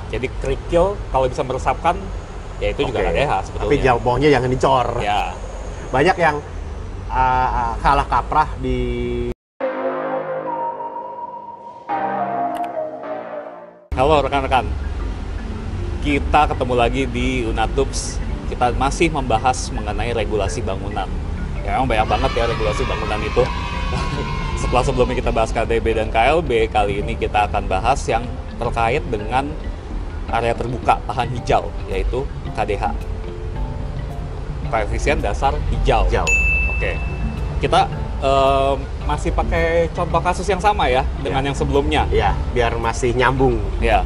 Jadi kerikil kalau bisa meresapkan, ya itu juga KDH sebetulnya. Tapi jauhnya jangan dicor. Ya. Banyak yang salah kaprah di... Halo rekan-rekan, kita ketemu lagi di Unatubes. Kita masih membahas mengenai regulasi bangunan. Ya, memang banyak banget ya regulasi bangunan itu. Setelah sebelumnya kita bahas KDB dan KLB, kali ini kita akan bahas yang terkait dengan area terbuka lahan hijau, yaitu KDH. Koefisien dasar hijau. Oke. Kita masih pakai contoh kasus yang sama ya dengan yang sebelumnya. Ya, biar masih nyambung. Ya.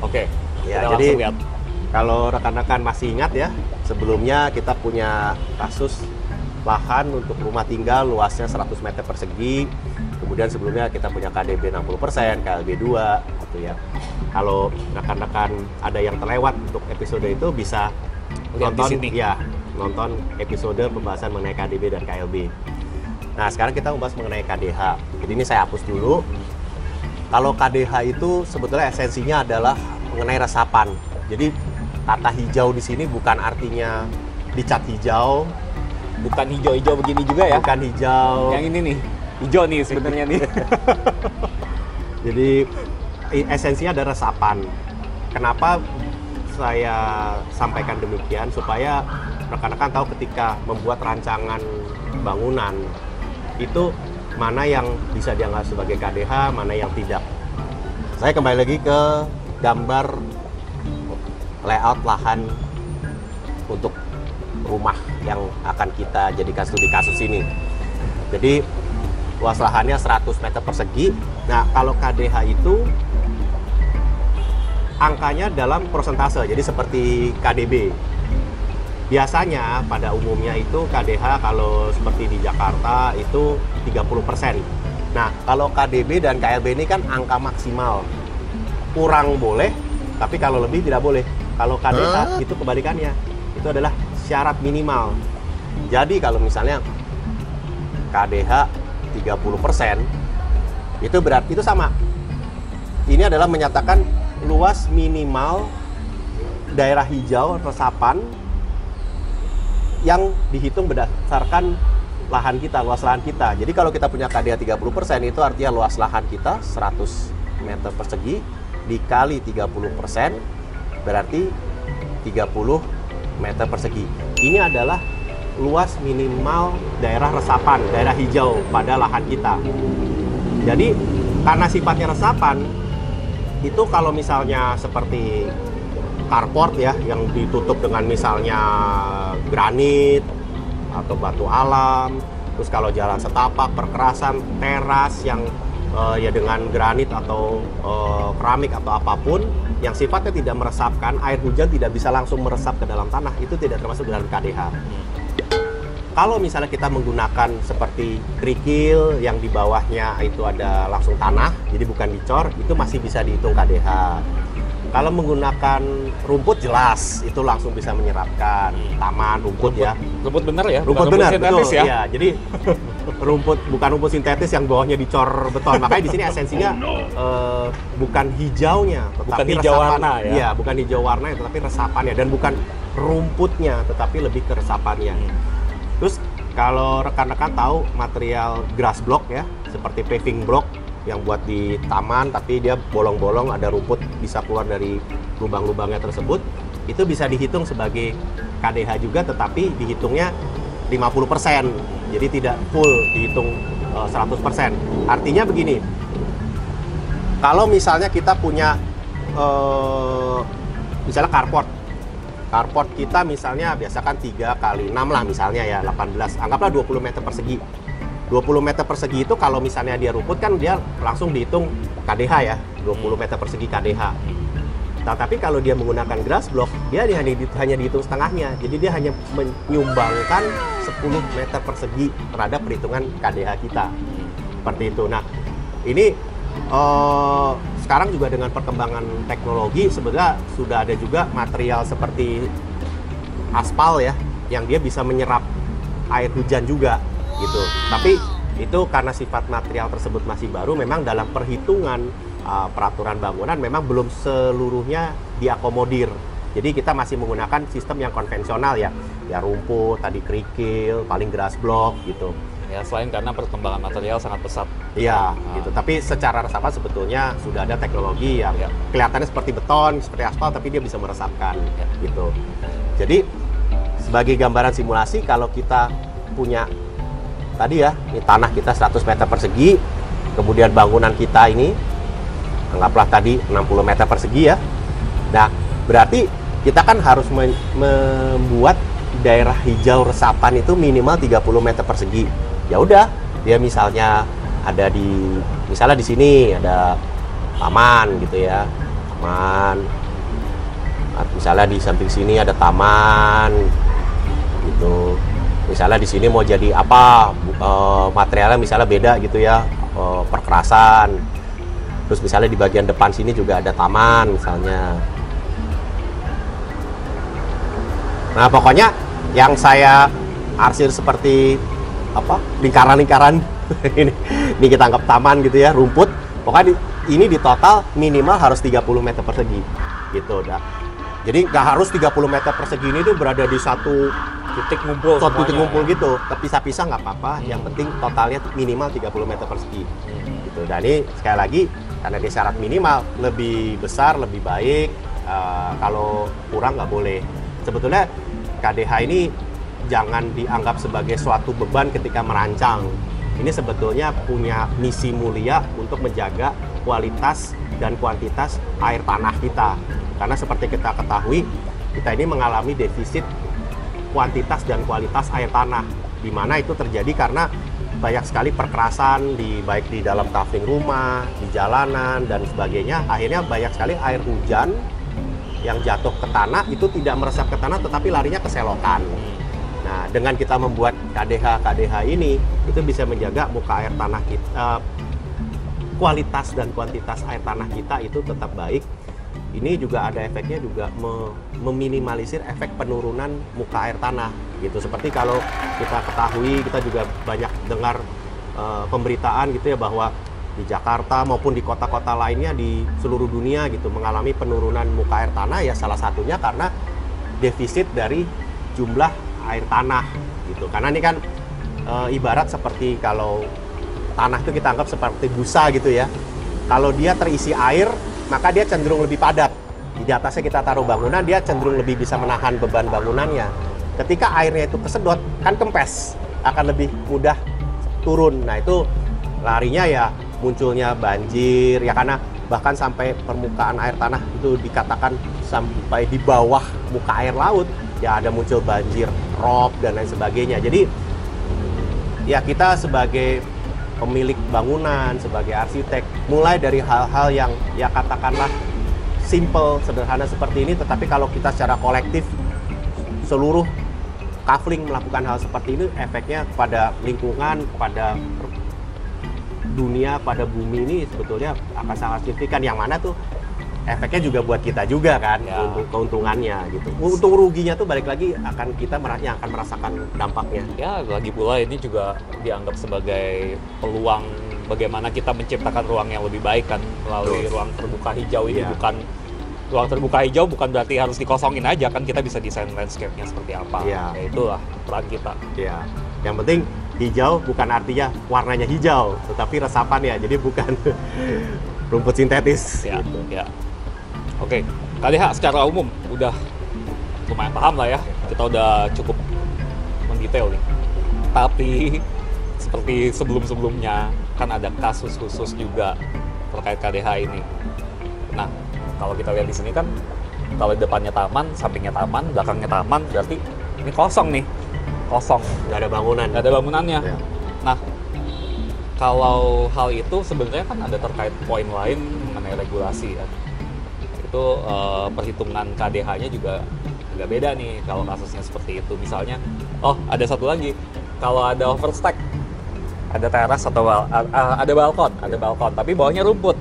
Oke. Ya, kita jadi langsung lihat. Kalau rekan-rekan masih ingat ya, sebelumnya kita punya kasus lahan untuk rumah tinggal luasnya 100 meter persegi. Kemudian sebelumnya kita punya KDB 60%, KLB 2 gitu ya. Kalau rekan-rekan ada yang terlewat untuk episode itu bisa lihat nonton di sini. Ya, nonton episode pembahasan mengenai KDB dan KLB. Nah, sekarang kita membahas mengenai KDH. Jadi ini saya hapus dulu. Kalau KDH itu sebetulnya esensinya adalah mengenai resapan. Jadi kata hijau di sini bukan artinya dicat hijau, Bukan hijau-hijau begini juga ya. bukan hijau. Yang ini nih. Hijau nih sebenarnya nih. Jadi esensinya ada resapan. Kenapa saya sampaikan demikian? Supaya rekan-rekan tahu ketika membuat rancangan bangunan itu mana yang bisa dianggap sebagai KDH, mana yang tidak. Saya kembali lagi ke gambar layout lahan untuk rumah yang akan kita jadikan studi kasus ini. Jadi luas lahannya 100 meter persegi. Nah, kalau KDH itu angkanya dalam persentase, jadi seperti KDB. Biasanya pada umumnya itu KDH kalau seperti di Jakarta itu 30%. Nah, kalau KDB dan KLB ini kan angka maksimal. Kurang boleh, tapi kalau lebih tidak boleh. Kalau KDH itu kebalikannya. Itu adalah syarat minimal. Jadi kalau misalnya KDH 30%, itu berarti itu sama. Ini adalah menyatakan luas minimal daerah hijau resapan yang dihitung berdasarkan lahan kita, luas lahan kita. Jadi kalau kita punya KDH 30%, itu artinya luas lahan kita 100 meter persegi dikali 30%, berarti 30 meter persegi. Ini adalah luas minimal daerah resapan, daerah hijau pada lahan kita. Jadi karena sifatnya resapan, itu kalau misalnya seperti carport ya, yang ditutup dengan misalnya granit atau batu alam, terus kalau jalan setapak, perkerasan, teras yang ya dengan granit atau keramik atau apapun yang sifatnya tidak meresapkan, air hujan tidak bisa langsung meresap ke dalam tanah, itu tidak termasuk dalam KDH. Kalau misalnya kita menggunakan seperti kerikil yang di bawahnya itu ada langsung tanah, jadi bukan dicor, itu masih bisa dihitung KDH. Kalau menggunakan rumput jelas, itu langsung bisa menyerapkan. Taman, rumput ya. Rumput bener ya? Rumput Bukan benar, sintetis betul. ya? Ya, jadi bukan rumput sintetis yang bawahnya dicor beton. Makanya di sini esensinya bukan hijaunya, tetapi Bukan hijau resapan. warna ya? Iya, bukan hijau warna, tetapi resapannya, dan bukan rumputnya, tetapi lebih ke resapannya. Terus kalau rekan-rekan tahu material grass block ya, seperti paving block yang buat di taman, tapi dia bolong-bolong, ada rumput bisa keluar dari lubang-lubangnya tersebut, itu bisa dihitung sebagai KDH juga, tetapi dihitungnya 50%, jadi tidak full dihitung 100%. Artinya begini, kalau misalnya kita punya misalnya carport kita misalnya biasakan 3 kali 6 lah misalnya ya, 18, anggaplah 20 meter persegi. 20 meter persegi itu kalau misalnya dia rumput kan dia langsung dihitung KDH ya, 20 meter persegi KDH. Nah, tapi kalau dia menggunakan grass block, dia hanya dihitung setengahnya. Jadi dia hanya menyumbangkan 10 meter persegi terhadap perhitungan KDH kita. Seperti itu. Nah, ini sekarang juga dengan perkembangan teknologi sebenarnya sudah ada juga material seperti aspal ya, yang dia bisa menyerap air hujan juga gitu. Tapi itu karena sifat material tersebut masih baru, memang dalam perhitungan peraturan bangunan memang belum seluruhnya diakomodir. Jadi kita masih menggunakan sistem yang konvensional ya rumput, tadi kerikil, paling grass block gitu. Ya, selain karena perkembangan material sangat pesat. Iya, gitu. Tapi secara resapan sebetulnya sudah ada teknologi yang kelihatannya seperti beton, seperti aspal, tapi dia bisa meresapkan, gitu. Jadi sebagai gambaran simulasi, kalau kita punya tadi ya, ini tanah kita 100 meter persegi, kemudian bangunan kita ini anggaplah tadi 60 meter persegi ya. Nah, berarti kita kan harus membuat daerah hijau resapan itu minimal 30 meter persegi. Ya udah, dia misalnya ada misalnya di sini ada taman gitu ya, taman. Nah, misalnya di samping sini ada taman gitu. Misalnya di sini mau jadi apa, materialnya misalnya beda gitu ya, perkerasan. Terus misalnya di bagian depan sini juga ada taman misalnya. Nah, pokoknya yang saya arsir seperti apa, lingkaran-lingkaran ini kita anggap taman gitu ya, rumput. Pokoknya ini di total minimal harus 30 meter persegi gitu dah. Jadi nggak harus 30 meter persegi ini tuh berada di satu titik ngumpul, gitu. Terpisah-pisah nggak apa-apa. Yang penting totalnya minimal 30 meter persegi gitu. Dan ini sekali lagi karena dia syarat minimal, lebih besar lebih baik, kalau kurang nggak boleh. Sebetulnya KDH ini jangan dianggap sebagai suatu beban ketika merancang. Ini sebetulnya punya misi mulia untuk menjaga kualitas dan kuantitas air tanah kita. Karena seperti kita ketahui, kita ini mengalami defisit kuantitas dan kualitas air tanah, di mana itu terjadi karena banyak sekali perkerasan baik di dalam tafling rumah, di jalanan dan sebagainya. Akhirnya banyak sekali air hujan yang jatuh ke tanah itu tidak meresap ke tanah, tetapi larinya ke selokan. Nah, dengan kita membuat KDH ini, itu bisa menjaga muka air tanah kita, kualitas dan kuantitas air tanah kita itu tetap baik. Ini juga ada efeknya juga meminimalisir efek penurunan muka air tanah gitu. Seperti kalau kita ketahui, kita juga banyak dengar pemberitaan gitu ya, bahwa di Jakarta maupun di kota-kota lainnya di seluruh dunia gitu mengalami penurunan muka air tanah, ya salah satunya karena defisit dari jumlah air tanah gitu. Karena ini kan ibarat seperti kalau tanah itu kita anggap seperti busa gitu ya. Kalau dia terisi air, maka dia cenderung lebih padat. Di atasnya kita taruh bangunan, dia cenderung lebih bisa menahan beban bangunannya. Ketika airnya itu kesedot, kan kempes, akan lebih mudah turun. Nah, itu larinya ya munculnya banjir ya, karena bahkan sampai permukaan air tanah itu dikatakan sampai di bawah muka air laut ya, ada muncul banjir rob dan lain sebagainya. Jadi ya kita sebagai pemilik bangunan, sebagai arsitek, mulai dari hal-hal yang ya katakanlah simple, sederhana seperti ini, tetapi kalau kita secara kolektif seluruh kafling melakukan hal seperti ini, efeknya pada lingkungan, pada dunia, pada bumi ini sebetulnya akan sangat signifikan. Yang mana tuh efeknya juga buat kita juga kan, ya, untuk keuntungannya gitu. Untung ruginya tuh balik lagi akan kita yang akan merasakan dampaknya. Ya, lagi pula ini juga dianggap sebagai peluang bagaimana kita menciptakan ruang yang lebih baik kan, melalui ruang terbuka hijau ini. Bukan ruang terbuka hijau bukan berarti harus dikosongin aja kan, kita bisa desain landscape-nya seperti apa. Ya itulah peran kita. Ya. Yang penting hijau bukan artinya warnanya hijau, tetapi resapan ya. Jadi bukan rumput sintetis. Ya, gitu. Ya. Oke, KDH secara umum udah lumayan paham lah ya. Kita udah cukup mendetail nih. Tapi seperti sebelum-sebelumnya kan ada kasus khusus juga terkait KDH ini. Nah, kalau kita lihat di sini kan, kalau depannya taman, sampingnya taman, belakangnya taman, berarti ini kosong nih. Kosong. Nggak ada bangunan. Nggak ada bangunannya. Ya. Nah, kalau hal itu sebenarnya kan ada terkait poin lain mengenai regulasi ya. Itu perhitungan KDH-nya juga agak beda nih kalau kasusnya seperti itu. Misalnya, ada satu lagi, kalau ada overstack, ada teras atau ada balkon, tapi bawahnya rumput.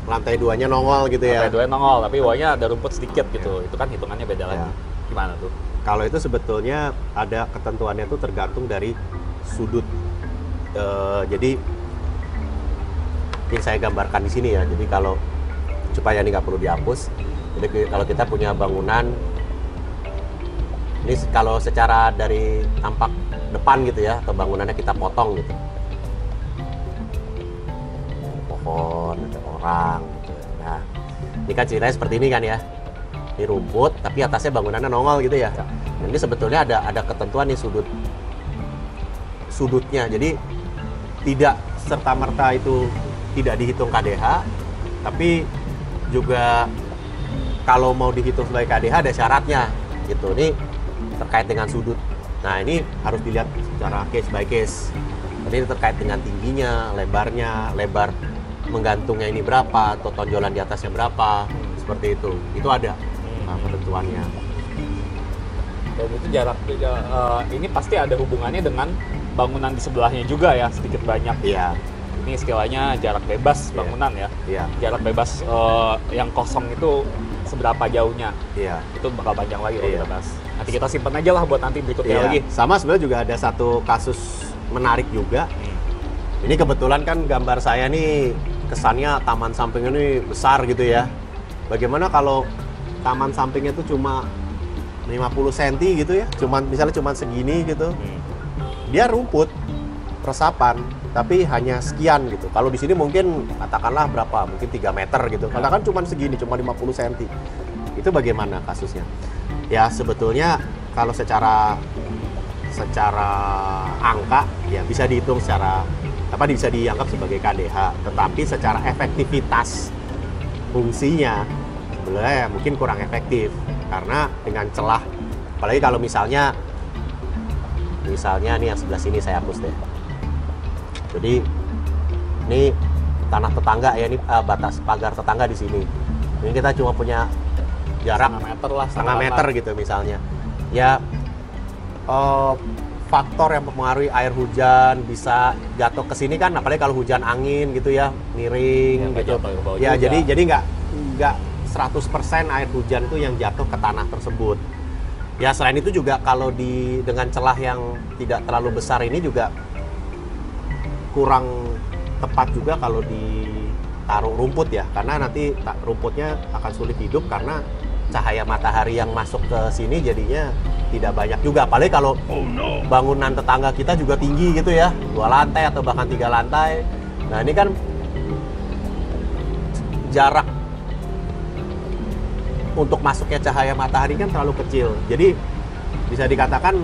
Lantai 2-nya nongol gitu ya. Lantai 2-nya nongol, tapi bawahnya ada rumput sedikit gitu. Itu kan hitungannya beda lagi. Gimana tuh? Kalau itu sebetulnya ada ketentuannya tuh tergantung dari sudut. Jadi mungkin saya gambarkan di sini ya. Jadi kalau supaya ini nggak perlu dihapus. Jadi kalau kita punya bangunan, ini kalau secara dari tampak depan gitu ya, atau bangunannya kita potong gitu. Pohon, ada orang gitu. Nah, ini kan ceritanya seperti ini kan ya. Ini rumput, tapi atasnya bangunannya nongol gitu ya. Dan ini sebetulnya ada ketentuan nih sudutnya. Jadi tidak serta-merta itu tidak dihitung KDH, tapi juga kalau mau dihitung sebagai KDH ada syaratnya gitu. Ini terkait dengan sudut. Nah, ini harus dilihat secara case by case. Ini terkait dengan tingginya, lebarnya, lebar menggantungnya ini berapa, atau tonjolan di atasnya berapa, seperti itu. Itu ada ketentuannya. Dan itu jarak ini pasti ada hubungannya dengan bangunan di sebelahnya juga ya, sedikit banyak. Iya. Ini istilahnya jarak bebas bangunan ya. Iya. Jarak bebas yang kosong itu seberapa jauhnya. Iya. Itu bakal panjang lagi kalau Iya. kita bahas. Nanti kita simpan aja lah buat nanti berikutnya Iya. lagi. Sama sebenarnya juga ada satu kasus menarik juga. Ini kebetulan kan gambar saya nih kesannya taman sampingnya ini besar gitu ya. Bagaimana kalau taman sampingnya itu cuma 50 cm gitu ya, misalnya cuma segini gitu. Dia rumput, resapan, tapi hanya sekian gitu. Kalau di sini mungkin katakanlah berapa, mungkin 3 meter gitu. Katakan cuma segini, cuma 50 cm. Itu bagaimana kasusnya? Ya sebetulnya kalau secara angka ya bisa dihitung secara bisa dianggap sebagai KDH, tetapi secara efektivitas fungsinya sebenarnya mungkin kurang efektif karena dengan celah, apalagi kalau misalnya nih yang sebelah sini saya hapus deh. Jadi ini tanah tetangga ya, ini batas pagar tetangga di sini. Ini kita cuma punya jarak setengah meter gitu misalnya. Ya faktor yang mempengaruhi air hujan bisa jatuh ke sini kan, apalagi kalau hujan angin gitu ya, miring ya, gitu. Ya juga. jadi nggak 100% air hujan itu yang jatuh ke tanah tersebut. Ya selain itu juga kalau dengan celah yang tidak terlalu besar ini juga kurang tepat juga kalau ditaruh rumput ya, karena nanti rumputnya akan sulit hidup karena cahaya matahari yang masuk ke sini jadinya tidak banyak juga. Apalagi kalau bangunan tetangga kita juga tinggi gitu ya, 2 lantai atau bahkan 3 lantai. Nah ini kan jarak untuk masuknya cahaya matahari kan terlalu kecil. Jadi bisa dikatakan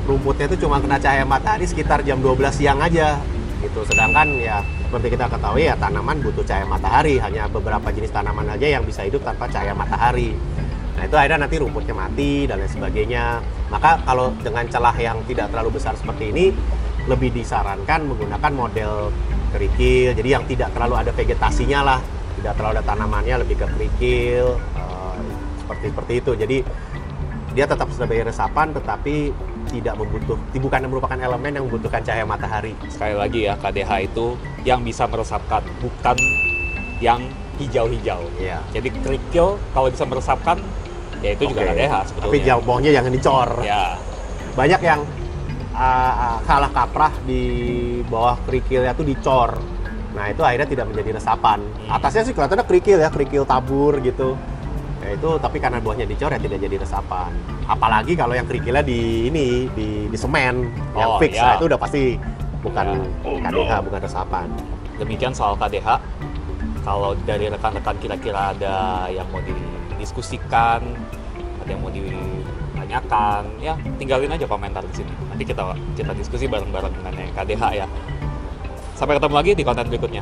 rumputnya itu cuma kena cahaya matahari sekitar jam 12 siang aja gitu. Sedangkan ya seperti kita ketahui ya tanaman butuh cahaya matahari, hanya beberapa jenis tanaman aja yang bisa hidup tanpa cahaya matahari. Nah itu akhirnya nanti rumputnya mati dan lain sebagainya. Maka kalau dengan celah yang tidak terlalu besar seperti ini, lebih disarankan menggunakan model kerikil. Jadi yang tidak terlalu ada vegetasinya lah, tidak terlalu ada tanamannya, lebih ke kerikil. Seperti itu. Jadi dia tetap sebagai resapan, tetapi bukan merupakan elemen yang membutuhkan cahaya matahari. Sekali lagi ya, KDH itu yang bisa meresapkan, bukan yang hijau-hijau. Iya. Jadi kerikil kalau bisa meresapkan, ya itu juga KDH sebetulnya. Tapi bawahnya jangan dicor. Ya. Banyak yang salah kaprah di bawah kerikilnya tuh dicor. Nah itu akhirnya tidak menjadi resapan. Atasnya sih kelihatannya kerikil ya, kerikil tabur gitu. Ya itu, tapi karena buahnya dicor ya tidak jadi resapan. Apalagi kalau yang kerikilnya di semen yang fix, nah itu udah pasti bukan KDH, bukan resapan. Demikian soal KDH. Kalau dari rekan-rekan kira-kira ada yang mau didiskusikan, ada yang mau ditanyakan, ya tinggalin aja komentar di sini. Nanti kita diskusi bareng-bareng mengenai KDH ya. Sampai ketemu lagi di konten berikutnya.